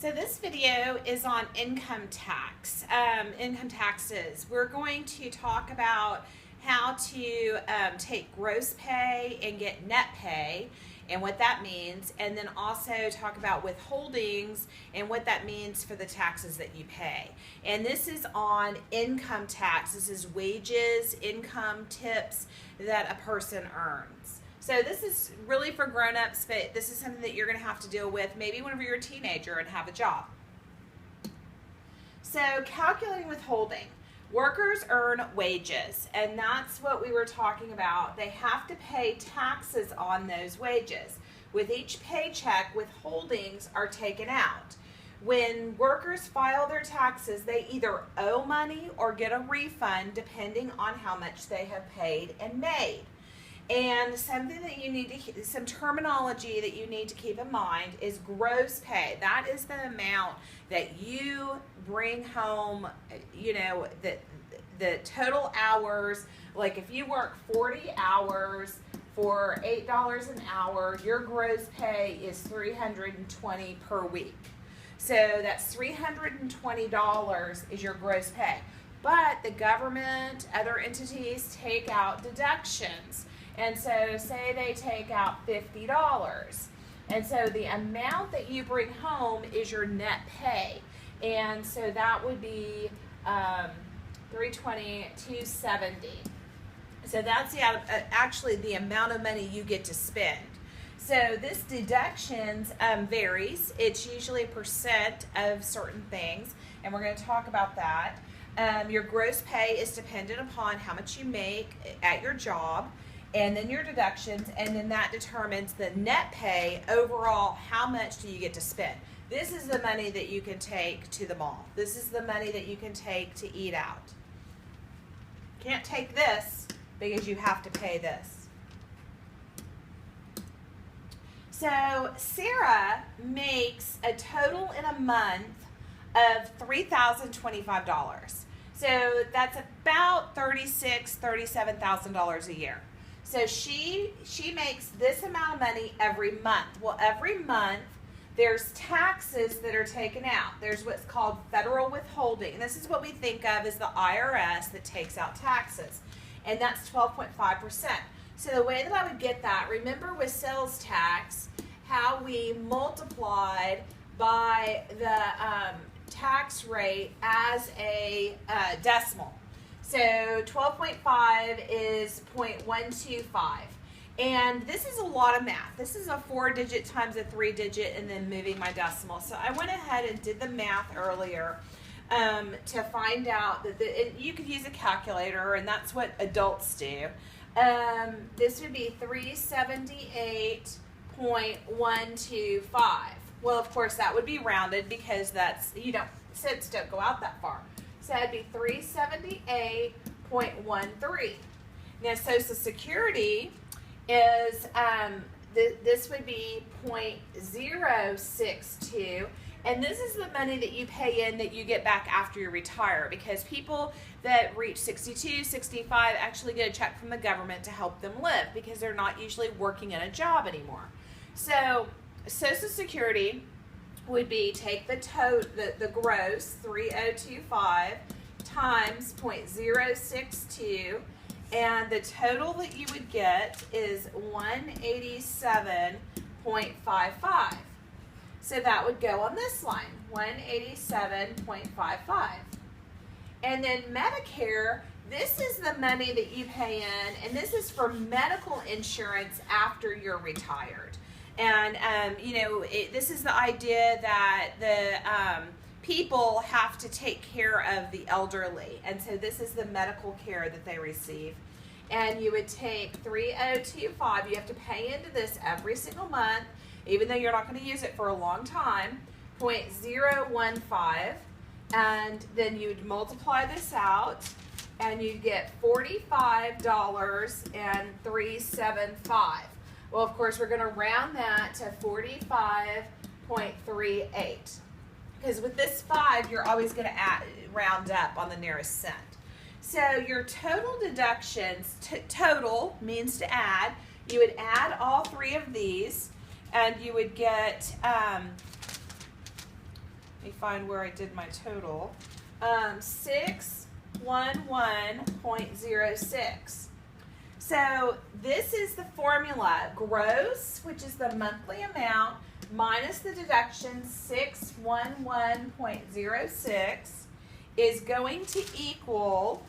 So this video is on income tax, income taxes. We're going to talk about how to take gross pay and get net pay and what that means, and then also talk about withholdings and what that means for the taxes that you pay. And this is on income tax. This is wages, income, tips that a person earns. So this is really for grown-ups, but this is something that you're going to have to deal with maybe whenever you're a teenager and have a job. So calculating withholding. Workers earn wages, and that's what we were talking about. They have to pay taxes on those wages. With each paycheck, withholdings are taken out. When workers file their taxes, they either owe money or get a refund depending on how much they have paid and made. And something that you need to, some terminology that you need to keep in mind is gross pay. That is the amount that you bring home, you know, the total hours. Like if you work 40 hours for $8 an hour, your gross pay is $320 per week. So that's $320 is your gross pay. But the government, other entities take out deductions. And so say they take out $50. And so the amount that you bring home is your net pay. And so that would be $320, $270. So that's actually the amount of money you get to spend. So this deductions varies. It's usually a percent of certain things, and we're going to talk about that. Your gross pay is dependent upon how much you make at your job, and then your deductions, and then that determines the net pay overall. How much do you get to spend? This is the money that you can take to the mall. This is the money that you can take to eat out. Can't take this because you have to pay this. So Sarah makes a total in a month of $3,025. So that's about $36,000, $37,000 a year. So she makes this amount of money every month. Well, every month there's taxes that are taken out. There's what's called federal withholding. And this is what we think of as the IRS that takes out taxes. And that's 12.5%. So the way that I would get that, remember with sales tax, how we multiplied by the tax rate as a decimal. So 12.5 is 0.125. And this is a lot of math. This is a 4-digit times a 3-digit and then moving my decimal. So I went ahead and did the math earlier to find out that you could use a calculator, and that's what adults do. This would be 378.125. Well, of course, that would be rounded because that's, cents don't go out that far. So that'd be 378.13. Now, Social Security is, this would be 0.062, and this is the money that you pay in that you get back after you retire, because people that reach 62, 65 actually get a check from the government to help them live because they're not usually working in a job anymore. So Social Security would be take the gross 3025 times 0.062, and the total that you would get is 187.55. So that would go on this line, 187.55. And then Medicare, this is the money that you pay in, and this is for medical insurance after you're retired. And, this is the idea that the people have to take care of the elderly. And so this is the medical care that they receive. And you would take 3025. You have to pay into this every single month, even though you're not going to use it for a long time, 0.015. And then you'd multiply this out, and you'd get $45.375. Well, of course, we're going to round that to 45.38. Because with this 5, you're always going to round up on the nearest cent. So your total deductions, total means to add. You would add all 3 of these, and you would get Let me find where I did my total. 611.06. So this is the formula. Gross, which is the monthly amount, minus the deduction 611.06 is going to equal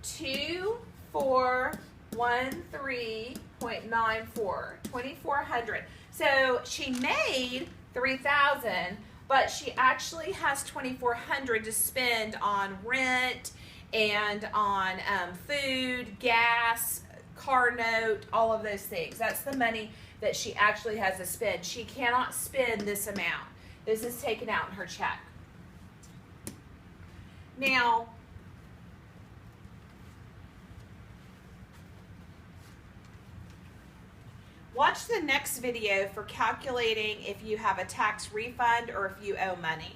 2413.94, 2,400. So she made 3,000, but she actually has 2,400 to spend on rent and on food, gas, car note, all of those things. That's the money that she actually has to spend. She cannot spend this amount. This is taken out in her check. Now, watch the next video for calculating if you have a tax refund or if you owe money.